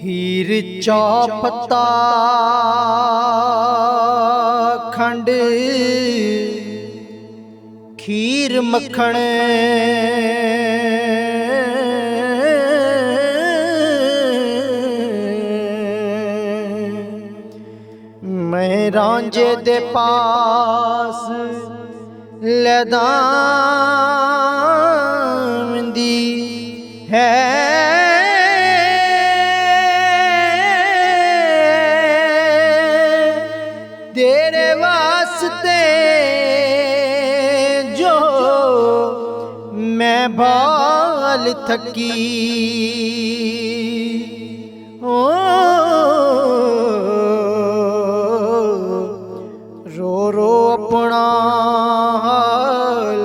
हीर चौपता खंड खीर मखण मैं रांझे दे पास लदांदी है तेरे वास्ते जो मैं भाल थकी ओ रो रो अपना हाल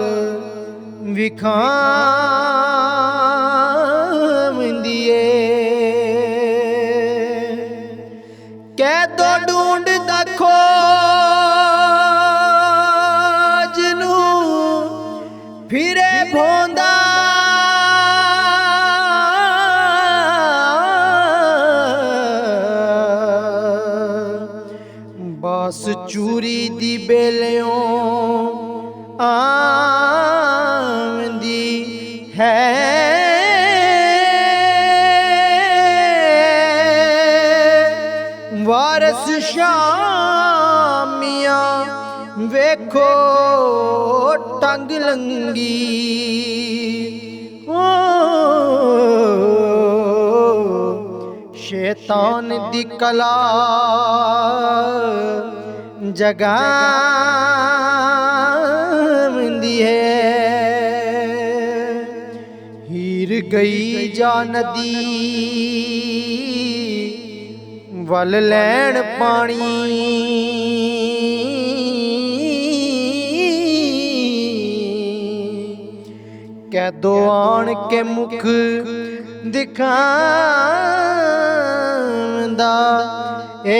विखावंदिए कह दो ढूंढ दखो फिरे भोंदा बस चूरी दी बेलियों आंदी है वारस शामिया वेखो टंग लंगी ओ शैतान दी कला जगांदी है हीर गई जा नदी वल लैण पानी कह दो आन के मुख दिखांदा ए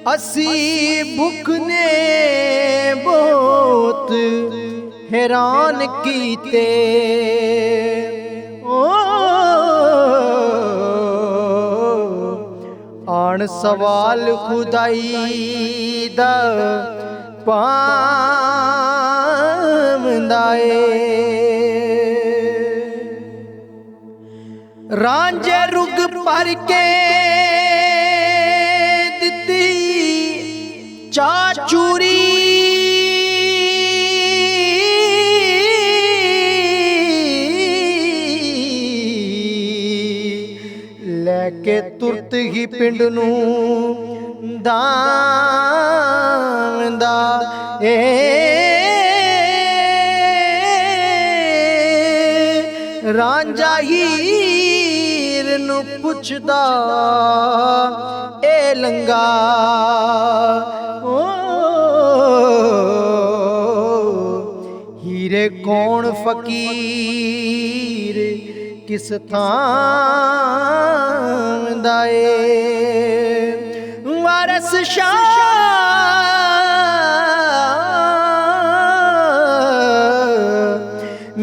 असी भुख ने बहुत हैरान कीते ओ आन सवाल खुदाई दा पावंदा रांझे रुग पर के दिती चाचूरी लैके तुरत ही पिंड नूं दांदा ए रांझा हीर नूं पुछदा ए लंगा ओ हीरे कौन फकीर किस थां दाए वारस शाह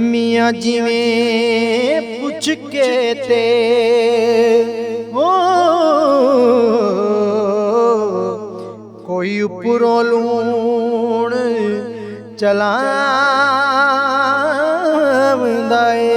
मियाँ जिवें पुछ के ते हो कोई उपरों लूण चलांदा ए